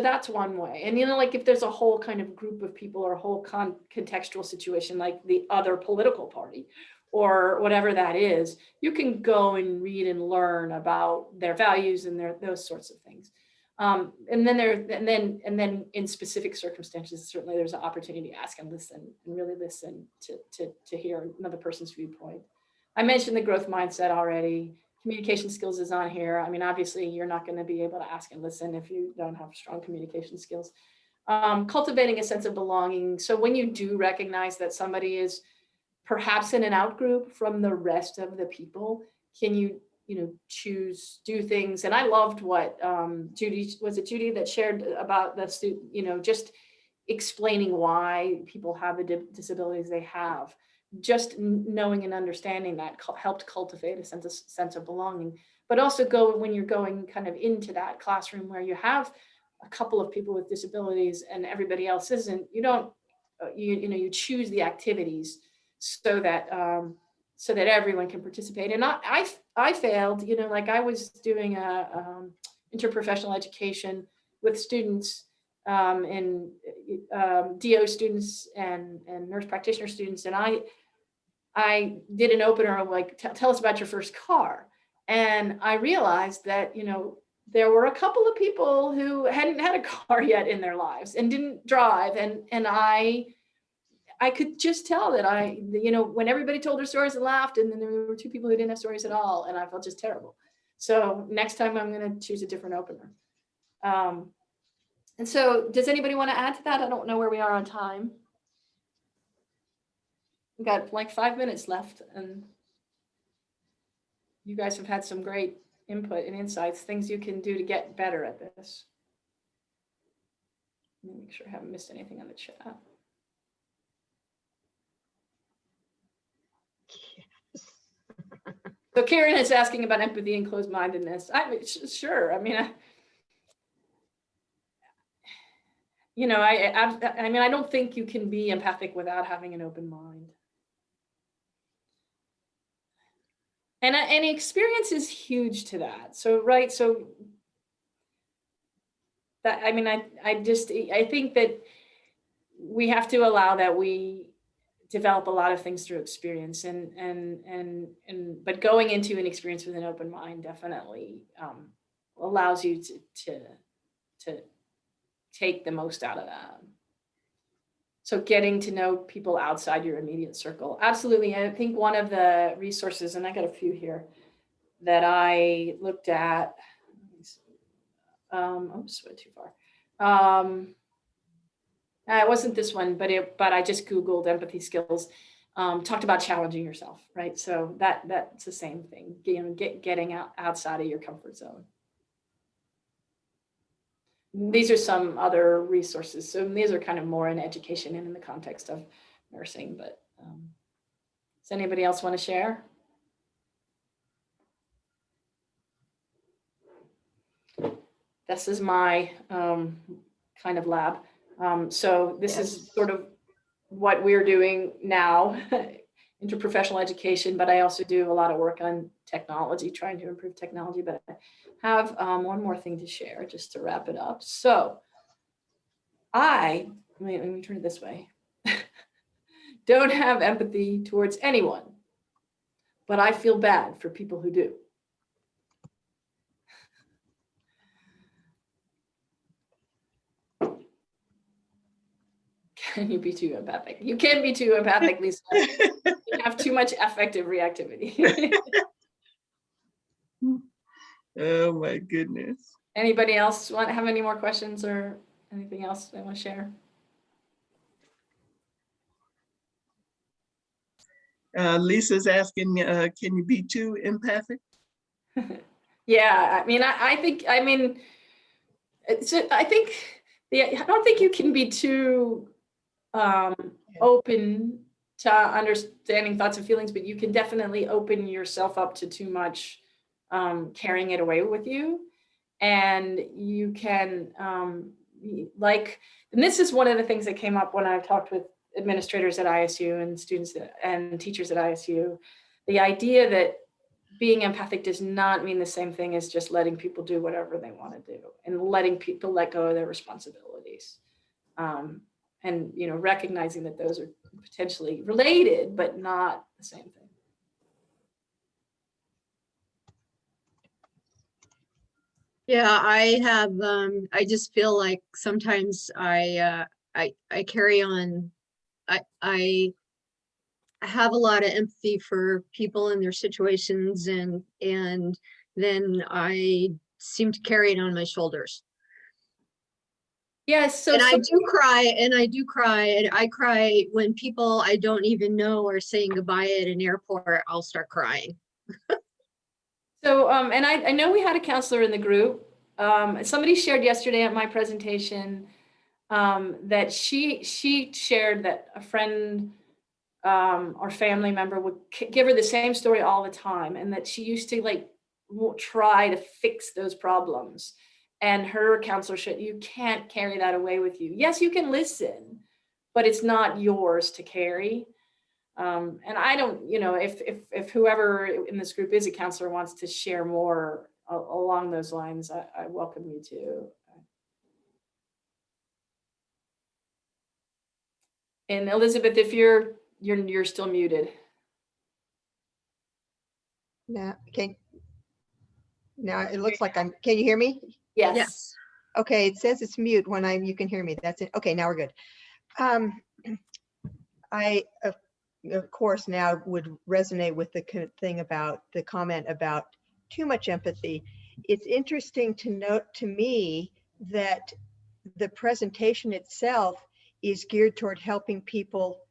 that's one way. And, like if there's a whole kind of group of people or a whole contextual situation, like the other political party or whatever that is, you can go and read and learn about their values and those sorts of things. And then in specific circumstances, certainly there's an opportunity to ask and listen and really listen to hear another person's viewpoint. I mentioned the growth mindset already. Communication skills is on here. I mean, obviously you're not going to be able to ask and listen if you don't have strong communication skills. Cultivating a sense of belonging. So when you do recognize that somebody is perhaps in an out group from the rest of the people, can you do things? And I loved what Judy that shared about the student, just explaining why people have the disabilities they have. Just knowing and understanding that helped cultivate a sense of belonging. But also when you're going kind of into that classroom where you have a couple of people with disabilities and everybody else isn't, you choose the activities so that everyone can participate. And I failed, like I was doing interprofessional education with students and DO students and nurse practitioner students, and I did an opener of like, tell us about your first car. And I realized that, there were a couple of people who hadn't had a car yet in their lives and didn't drive. And I could just tell that when everybody told their stories and laughed, and then there were two people who didn't have stories at all, and I felt just terrible. So next time I'm going to choose a different opener. And so does anybody want to add to that? I don't know where we are on time. We've got like 5 minutes left, and you guys have had some great input and insights, things you can do to get better at this. Let me make sure I haven't missed anything on the chat. So Karen is asking about empathy and closed-mindedness. Sure. I mean, I don't think you can be empathic without having an open mind. And experience is huge to that. So, right. So that, I think that we have to allow that we develop a lot of things through experience but going into an experience with an open mind definitely allows you to take the most out of that. So getting to know people outside your immediate circle. Absolutely. I think one of the resources, and I got a few here that I looked at, oops, went too far. It wasn't this one, but I just Googled empathy skills. talked about challenging yourself, right? So that's the same thing, getting outside of your comfort zone. These are some other resources. So these are kind of more in education and in the context of nursing, but does anybody else want to share? This is my kind of lab. So this is sort of what we're doing now, interprofessional education, but I also do a lot of work on technology, trying to improve technology, but I have one more thing to share just to wrap it up. So let me turn it this way. Don't have empathy towards anyone, but I feel bad for people who do. Can you be too empathic? You can be too empathic, Lisa. You have too much affective reactivity. Oh my goodness. Anybody else have any more questions or anything else they want to share? Lisa's asking, can you be too empathic? Yeah, I mean, I think I don't think you can be too open to understanding thoughts and feelings, but you can definitely open yourself up to too much carrying it away with you. And you can and this is one of the things that came up when I talked with administrators at ISU and students and teachers at ISU, the idea that being empathic does not mean the same thing as just letting people do whatever they want to do and letting people let go of their responsibilities. And recognizing that those are potentially related, but not the same thing. Yeah, I have, I just feel like sometimes I carry on, I have a lot of empathy for people in their situations and then I seem to carry it on my shoulders. Yes, so and I do cry, and I cry when people I don't even know are saying goodbye at an airport. I'll start crying. So, and I know we had a counselor in the group. Somebody shared yesterday at my presentation that she shared that a friend or family member would give her the same story all the time, and that she used to try to fix those problems. And her counselor said, you can't carry that away with you. Yes, you can listen, but it's not yours to carry. And I don't, if whoever in this group is a counselor wants to share more along those lines, I welcome you to. And Elizabeth, if you're still muted. Now, now it looks like can you hear me? Yes. Okay, it says it's mute when you can hear me. That's it. Okay, now we're good. I, of course, now would resonate with the thing about the comment about too much empathy. It's interesting to note to me that the presentation itself is geared toward helping people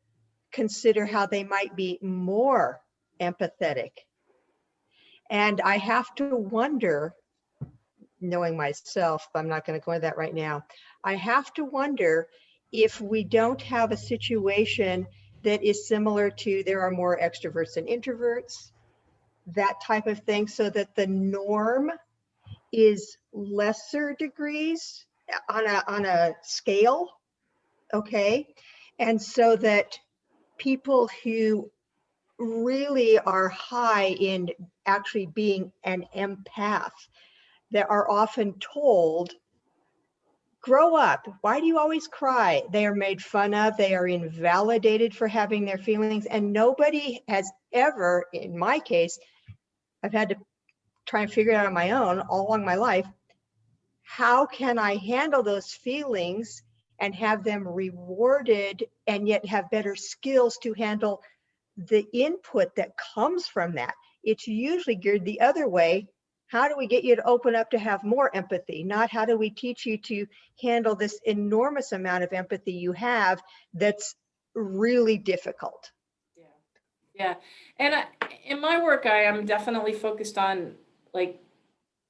consider how they might be more empathetic. And I have to wonder, knowing myself, I'm not going to go into that right now. I have to wonder if we don't have a situation that is similar to there are more extroverts than introverts, that type of thing, so that the norm is lesser degrees on a scale, okay? And so that people who really are high in actually being an empath, that are often told, grow up. Why do you always cry? They are made fun of. They are invalidated for having their feelings. And nobody has ever, in my case, I've had to try and figure it out on my own all along my life. How can I handle those feelings and have them rewarded and yet have better skills to handle the input that comes from that? It's usually geared the other way. How do we get you to open up to have more empathy? Not how do we teach you to handle this enormous amount of empathy you have that's really difficult. Yeah. Yeah, and in my work, I am definitely focused on like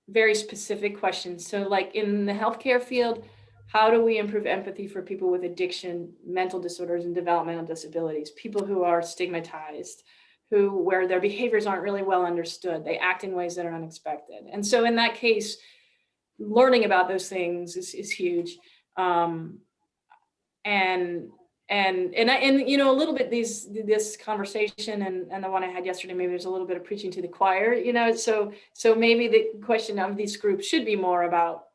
very specific questions. So like in the healthcare field, how do we improve empathy for people with addiction, mental disorders, and developmental disabilities, people who are stigmatized, where their behaviors aren't really well understood, they act in ways that are unexpected. And so in that case, learning about those things is huge. And you know, a little bit this conversation and the one I had yesterday, maybe there's a little bit of preaching to the choir, you know, so maybe the question of these groups should be more about,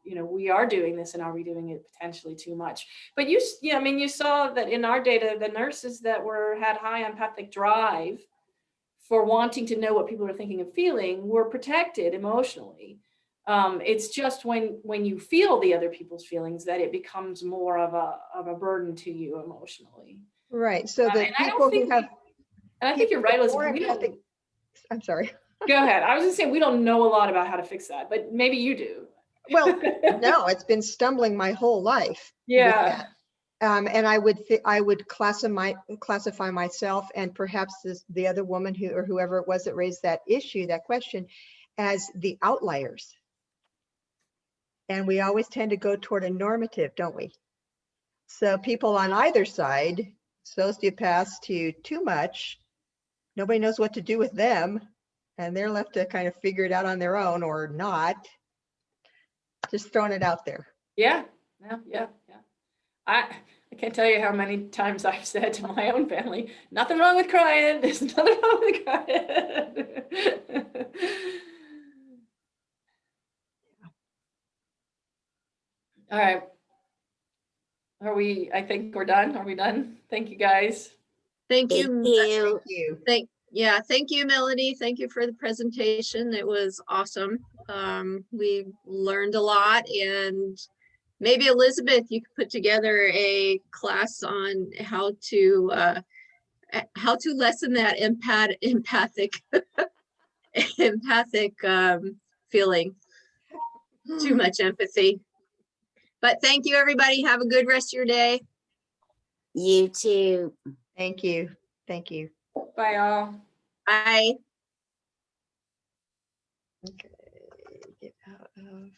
you know, we are doing this and are we doing it potentially too much? But I mean, you saw that in our data, the nurses that had high empathic drive for wanting to know what people are thinking and feeling were protected emotionally. It's just when you feel the other people's feelings that it becomes more of a burden to you emotionally. Right. So the And I people don't who think, have, and I think you're right, more Elizabeth. empathic, I'm sorry. Go ahead. I was just saying we don't know a lot about how to fix that, but maybe you do. Well, no, it's been stumbling my whole life. with Yeah. that. And I would classify myself and perhaps the other woman or whoever it was that raised that question, as the outliers. And we always tend to go toward a normative, don't we? So people on either side, sociopaths to too much, nobody knows what to do with them, and they're left to kind of figure it out on their own or not. Just throwing it out there. Yeah. Yeah. I can't tell you how many times I've said to my own family, nothing wrong with crying. There's nothing wrong with crying. All right. I think we're done. Are we done? Thank you, guys. Thank Thank you. you. Thank you. Thank you, Melody. Thank you for the presentation. It was awesome. We learned a lot, and maybe Elizabeth, you could put together a class on how to lessen that empathic feeling, too much empathy. But thank you, everybody. Have a good rest of your day. You too. Thank you. Thank you. Bye, all. Bye. Okay, get out of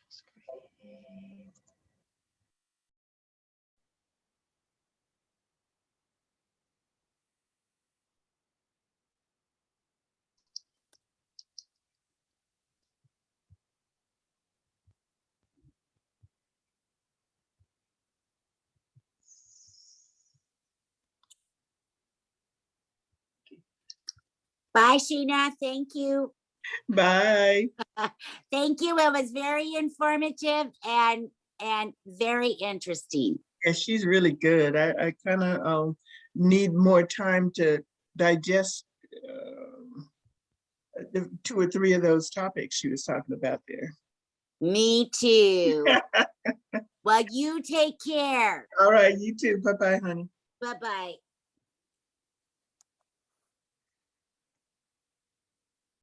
screen. Bye, Sheena. Thank you. Bye. Thank you. It was very informative and very interesting. Yeah, she's really good. I kind of need more time to digest the 2 or 3 of those topics she was talking about there. Me too. Well, you take care. All right, you too. Bye-bye, honey. Bye-bye.